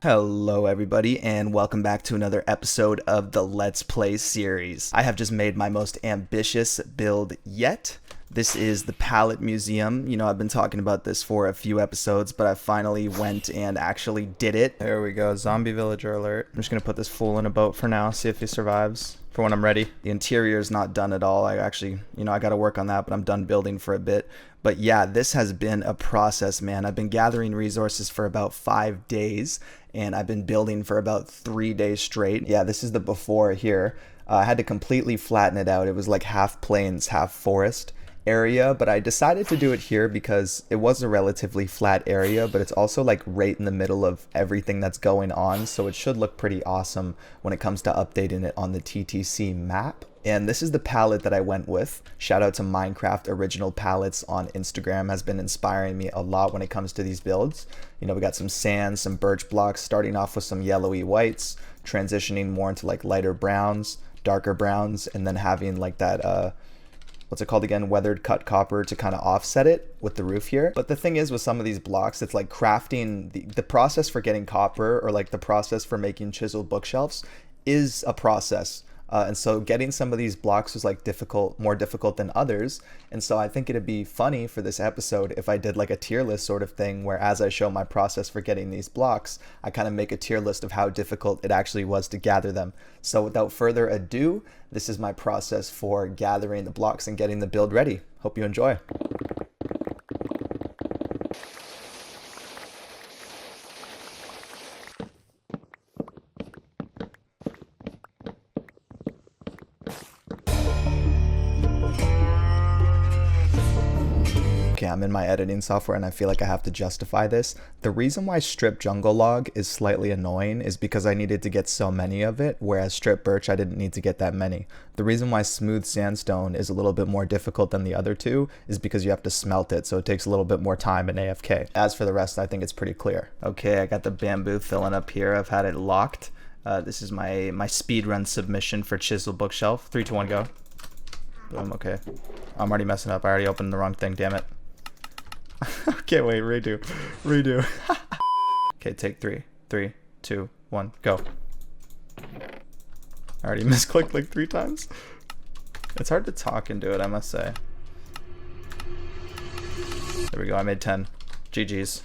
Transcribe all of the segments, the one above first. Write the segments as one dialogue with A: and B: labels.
A: Hello everybody and welcome back to another episode of the Let's Play series. I have just made my most ambitious build yet. This is the Pallet Museum. You know, I've been talking about this for a few episodes, but I finally went and actually did it. There we go, zombie villager alert. I'm just gonna put this fool in a boat for now, see if he survives for when I'm ready. The interior is not done at all. I actually, I gotta work on that, but I'm done building for a bit. But yeah, this has been a process, man. I've been gathering resources for about 5 days, and I've been building for about 3 days straight. Yeah, this is the before here. I had to completely flatten it out. It was like half plains, half forest area, but I decided to do it here because it was a relatively flat area, but it's also like right in the middle of everything that's going on, so it should look pretty awesome when it comes to updating it on the TTC map. And this is the palette that I went with. Shout out to Minecraft Original Palettes on Instagram, has been inspiring me a lot when it comes to these builds. You know, we got some sand, some birch blocks, starting off with some yellowy whites, transitioning more into like lighter browns, darker browns, and then having like that what's it called again, weathered cut copper to kind of offset it with the roof here. But the thing is with some of these blocks, it's like crafting the process for getting copper, or like the process for making chiseled bookshelves is a process. And so getting some of these blocks was like more difficult than others. And so I think it'd be funny for this episode if I did like a tier list sort of thing, where as I show my process for getting these blocks, I kind of make a tier list of how difficult it actually was to gather them. So without further ado, this is my process for gathering the blocks and getting the build ready. Hope you enjoy. Okay, I'm in my editing software and I feel like I have to justify this. The reason why strip jungle log is slightly annoying is because I needed to get so many of it, whereas strip birch I didn't need to get that many. The reason why smooth sandstone is a little bit more difficult than the other two is because you have to smelt it, so it takes a little bit more time in AFK. As for the rest, I think it's pretty clear. Okay, I got the bamboo filling up here. I've had it locked. This is my speedrun submission for chisel bookshelf. 3, 2, 1, go. Boom, okay. I'm already messing up. I already opened the wrong thing, damn it. Okay, wait, redo. Okay, take 3. 3, 2, 1, go. I already misclicked like 3 times. It's hard to talk and do it, I must say. There we go, I made 10. GG's.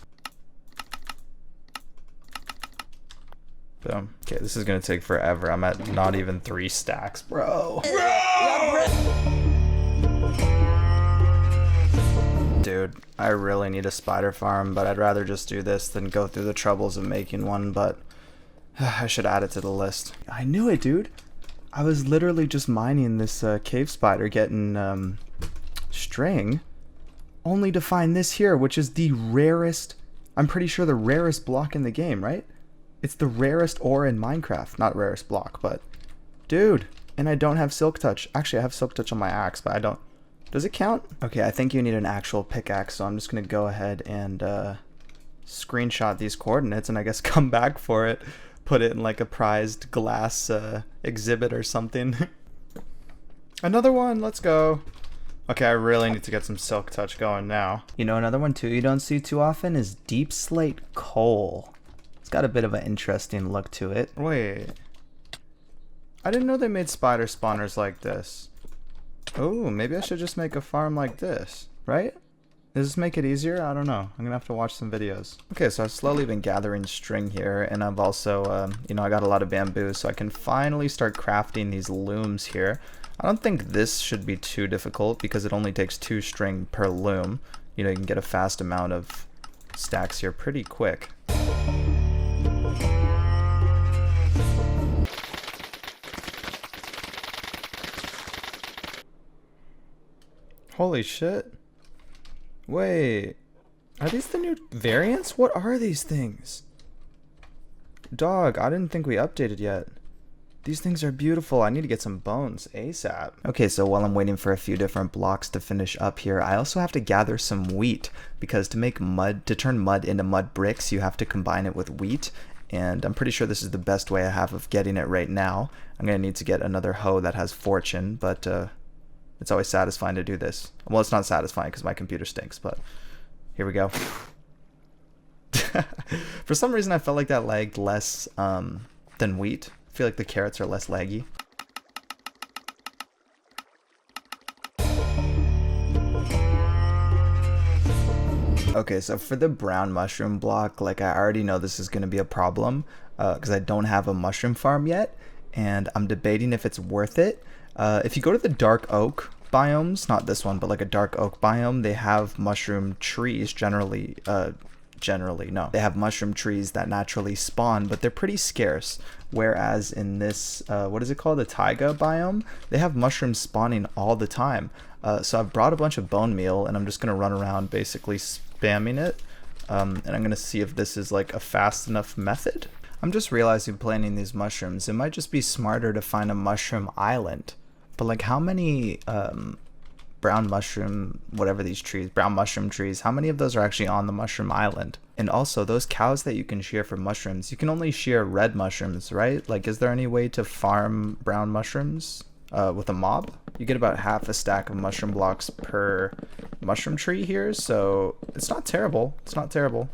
A: Boom. Okay, this is gonna take forever. I'm at not even 3 stacks, bro. Dude, I really need a spider farm, but I'd rather just do this than go through the troubles of making one, but I should add it to the list. I knew it, dude. I was literally just mining this cave spider, getting string, only to find this here, which is the rarest, I'm pretty sure the rarest block in the game, right? It's the rarest ore in Minecraft. Not rarest block, but dude. And I don't have silk touch. Actually, I have silk touch on my axe, but I don't. Does it count? Okay, I think you need an actual pickaxe, so I'm just gonna go ahead and screenshot these coordinates and I guess come back for it. Put it in like a prized glass exhibit or something. Another one, let's go. Okay, I really need to get some silk touch going now. You know, another one too you don't see too often is deep slate coal. It's got a bit of an interesting look to it. Wait. I didn't know they made spider spawners like this. Oh, maybe I should just make a farm like this, right? Does this make it easier? I don't know. I'm gonna have to watch some videos. Okay, so I've slowly been gathering string here, and I've also, I got a lot of bamboo, so I can finally start crafting these looms here. I don't think this should be too difficult because it only takes 2 string per loom. You know, you can get a fast amount of stacks here pretty quick. Holy shit. Wait. Are these the new variants? What are these things? Dog, I didn't think we updated yet. These things are beautiful. I need to get some bones ASAP. Okay, so while I'm waiting for a few different blocks to finish up here, I also have to gather some wheat because to turn mud into mud bricks, you have to combine it with wheat. And I'm pretty sure this is the best way I have of getting it right now. I'm gonna need to get another hoe that has fortune, but it's always satisfying to do this. Well, it's not satisfying because my computer stinks, but here we go. For some reason, I felt like that lagged less than wheat. I feel like the carrots are less laggy. Okay, so for the brown mushroom block, like I already know this is going to be a problem because I don't have a mushroom farm yet, and I'm debating if it's worth it. If you go to the dark oak biomes, not this one, but like a dark oak biome, they have mushroom trees generally. No, they have mushroom trees that naturally spawn, but they're pretty scarce. Whereas in this, what is it called, the taiga biome, they have mushrooms spawning all the time. So I've brought a bunch of bone meal, and I'm just gonna run around basically spamming it, and I'm gonna see if this is like a fast enough method. I'm just realizing planting these mushrooms, it might just be smarter to find a mushroom island. But like how many brown mushroom, whatever these trees, brown mushroom trees, how many of those are actually on the mushroom island? And also those cows that you can shear for mushrooms, you can only shear red mushrooms, right? Like is there any way to farm brown mushrooms with a mob? You get about half a stack of mushroom blocks per mushroom tree here, so it's not terrible. It's not terrible.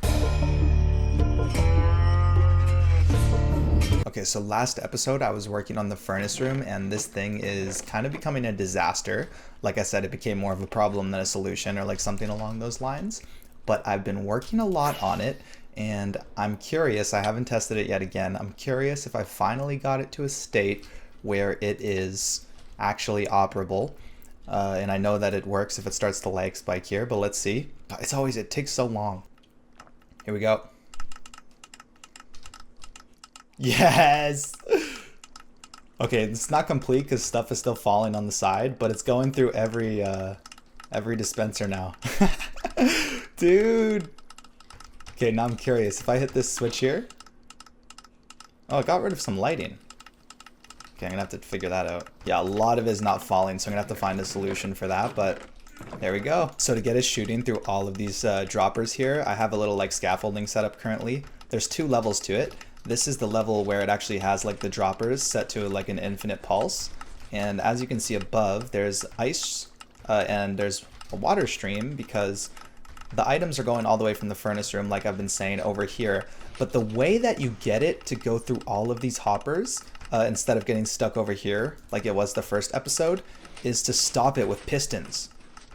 A: Okay, so last episode I was working on the furnace room, and this thing is kind of becoming a disaster. Like I said, it became more of a problem than a solution, or like something along those lines. But I've been working a lot on it, and I'm curious, I haven't tested it yet again, I'm curious if I finally got it to a state where it is actually operable. And I know that it works if it starts to lag spike here, but let's see. It takes so long. Here we go. Yes! Okay, it's not complete because stuff is still falling on the side, but it's going through every dispenser now. Dude! Okay, now I'm curious. If I hit this switch here... Oh, it got rid of some lighting. Okay, I'm gonna have to figure that out. Yeah, a lot of it is not falling, so I'm gonna have to find a solution for that, but there we go. So to get us shooting through all of these droppers here, I have a little like scaffolding set up currently. There's 2 levels to it. This is the level where it actually has like the droppers set to like an infinite pulse. And as you can see above, there's ice and there's a water stream because the items are going all the way from the furnace room, like I've been saying, over here. But the way that you get it to go through all of these hoppers, instead of getting stuck over here, like it was the first episode, is to stop it with pistons.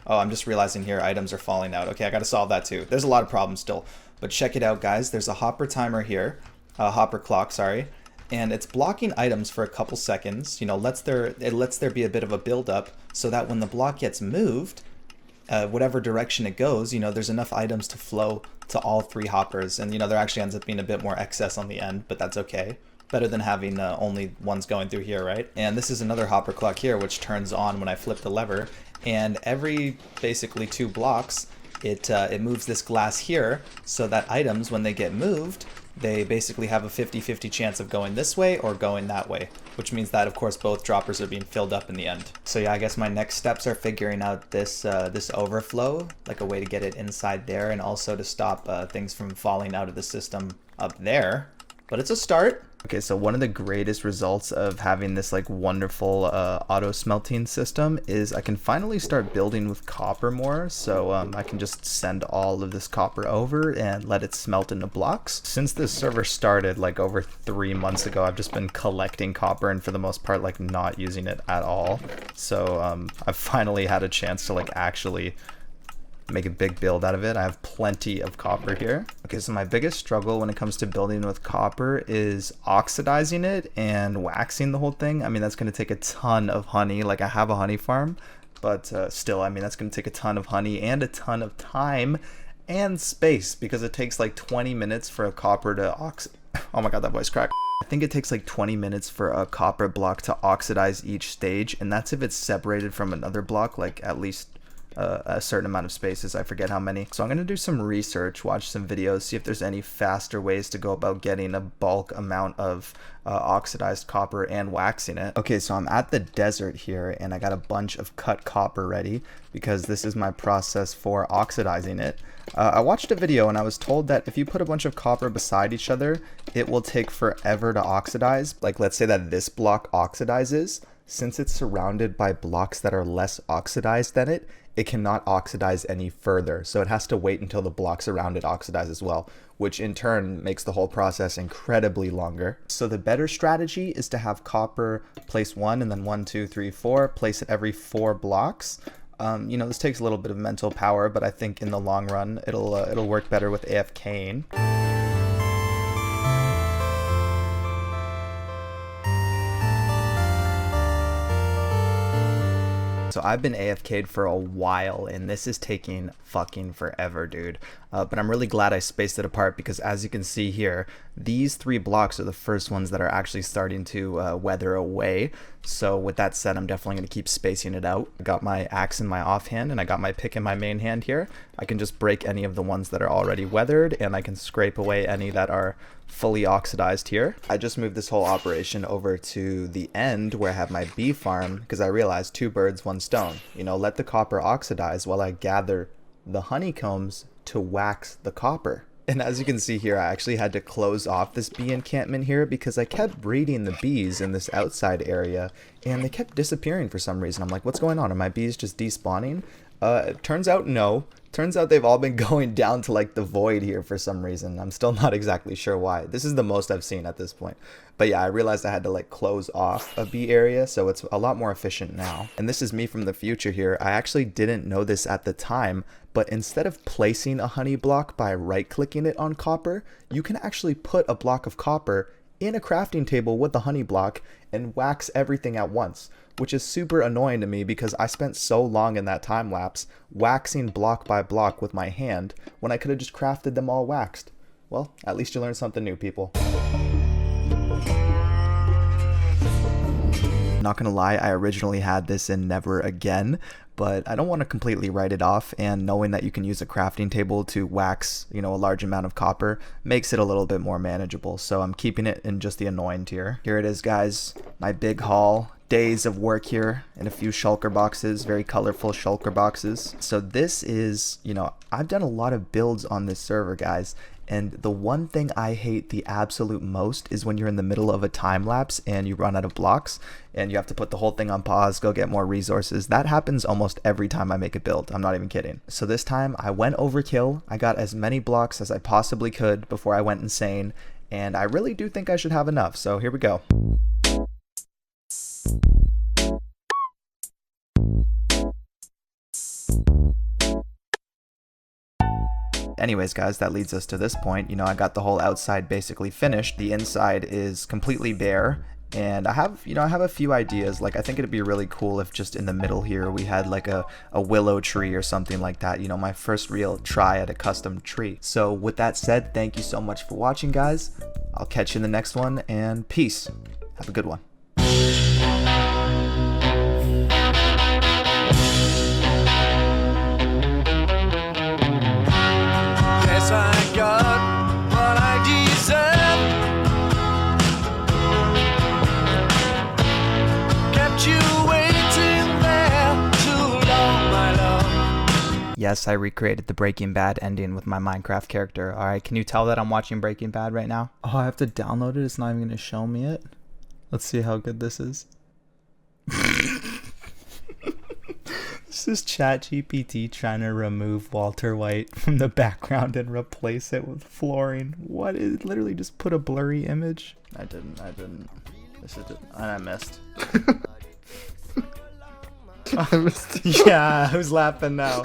A: Oh, I'm just realizing here items are falling out. Okay, I gotta solve that too. There's a lot of problems still. But check it out, guys. There's a hopper timer here. Hopper clock, sorry, and it's blocking items for a couple seconds. You know, it lets there be a bit of a buildup so that when the block gets moved, whatever direction it goes, you know, there's enough items to flow to all 3 hoppers, and you know, there actually ends up being a bit more excess on the end, but that's okay. Better than having only ones going through here, right? And this is another hopper clock here, which turns on when I flip the lever, and every basically 2 blocks, it moves this glass here so that items, when they get moved, they basically have a 50-50 chance of going this way or going that way, which means that of course both droppers are being filled up in the end. So yeah, I guess my next steps are figuring out this this overflow, like a way to get it inside there, and also to stop things from falling out of the system up there. But it's a start. Okay, so one of the greatest results of having this like wonderful auto smelting system is I can finally start building with copper more. So I can just send all of this copper over and let it smelt into blocks. Since this server started like over 3 months ago, I've just been collecting copper and for the most part like not using it at all. So I've finally had a chance to like actually make a big build out of it. I have plenty of copper here. Okay, so my biggest struggle when it comes to building with copper is oxidizing it and waxing the whole thing. I mean, that's going to take a ton of honey. Like I have a honey farm, but still, I mean, that's going to take a ton of honey and a ton of time and space because it takes like 20 minutes for a copper to oh my god, that voice cracked. I think it takes like 20 minutes for a copper block to oxidize each stage, and that's if it's separated from another block, like at least a certain amount of spaces. I forget how many. So I'm going to do some research, watch some videos, see if there's any faster ways to go about getting a bulk amount of oxidized copper and waxing it. Okay, so I'm at the desert here and I got a bunch of cut copper ready because this is my process for oxidizing it. I watched a video and I was told that if you put a bunch of copper beside each other, it will take forever to oxidize. Like let's say that this block oxidizes. Since it's surrounded by blocks that are less oxidized than it, it cannot oxidize any further. So it has to wait until the blocks around it oxidize as well, which in turn makes the whole process incredibly longer. So the better strategy is to have copper place 1 and then 1, 2, 3, 4, place it every 4 blocks. You know, this takes a little bit of mental power, but I think in the long run, it'll work better with AFKing. So I've been AFK'd for a while, and this is taking fucking forever, dude. But I'm really glad I spaced it apart, because as you can see here, these 3 blocks are the first ones that are actually starting to weather away. So with that said, I'm definitely going to keep spacing it out. I got my axe in my offhand, and I got my pick in my main hand here. I can just break any of the ones that are already weathered, and I can scrape away any that are fully oxidized here. I just moved this whole operation over to the end where I have my bee farm, because I realized 2 birds, 1 stone. You know, let the copper oxidize while I gather the honeycombs to wax the copper. And as you can see here, I actually had to close off this bee encampment here because I kept breeding the bees in this outside area and they kept disappearing for some reason. I'm like, what's going on? Are my bees just despawning? It turns out no. Turns out they've all been going down to like the void here for some reason. I'm still not exactly sure why. This is the most I've seen at this point. But yeah, I realized I had to like close off a bee area, so it's a lot more efficient now. And this is me from the future here. I actually didn't know this at the time, but instead of placing a honey block by right-clicking it on copper, you can actually put a block of copper in a crafting table with the honey block and wax everything at once, which is super annoying to me because I spent so long in that time lapse waxing block by block with my hand when I could have just crafted them all waxed. Well, at least you learned something new, people. Not gonna lie, I originally had this in Never Again, but I don't want to completely write it off, and knowing that you can use a crafting table to wax, you know, a large amount of copper makes it a little bit more manageable, so I'm keeping it in just the annoying tier. Here it is, guys, my big haul. Days of work here in a few shulker boxes, very colorful shulker boxes. So this is, you know, I've done a lot of builds on this server, guys, and the one thing I hate the absolute most is when you're in the middle of a time lapse and you run out of blocks and you have to put the whole thing on pause, go get more resources. That happens almost every time I make a build. I'm not even kidding. So this time I went overkill. I got as many blocks as I possibly could before I went insane, and I really do think I should have enough. So here we go. Anyways, guys, that leads us to this point. You know, I got the whole outside basically finished. The inside is completely bare, and I have a few ideas. Like, I think it'd be really cool if just in the middle here we had like a willow tree or something like that. You know, my first real try at a custom tree. So with that said, thank you so much for watching, guys. I'll catch you in the next one, and peace. Have a good one.
B: I got what I deserve. Kept you waiting there too long, my love.
A: Yes, I recreated the Breaking Bad ending with my Minecraft character. Alright, can you tell that I'm watching Breaking Bad right now? Oh, I have to download it? It's not even going to show me it? Let's see how good this is. This is ChatGPT trying to remove Walter White from the background and replace it with flooring. What? It literally just put a blurry image. I didn't. This is it. And I missed. I missed. Yeah, who's laughing now?